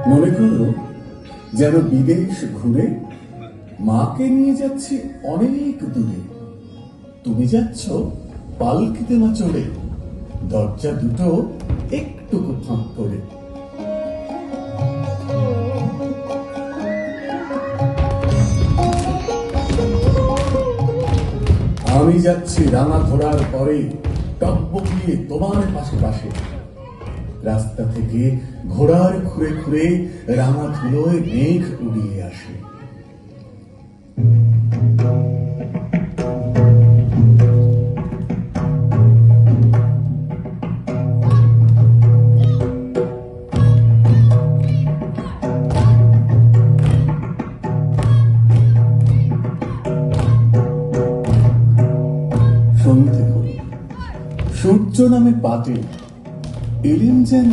মনে করো যেন বিদেশ ঘুরে মাকে নিয়ে যাচ্ছি অনেক দূরে। তুমি যাচ্ছ পালকিতে না চড়ে, দরজা দুটো একটুকু ফাঁক করে। আমি যাচ্ছি রাঙা ঘোড়ার পরে, টকবকিয়ে তোমার পাশে পাশে। রাস্তা থেকে ঘোড়ার খুঁড়ে খুঁড়ে রাঙা ধুলোয় মেঘ উড়িয়ে আসে। সন্ধে হল, সূর্য নামে পাটে এলেন যেন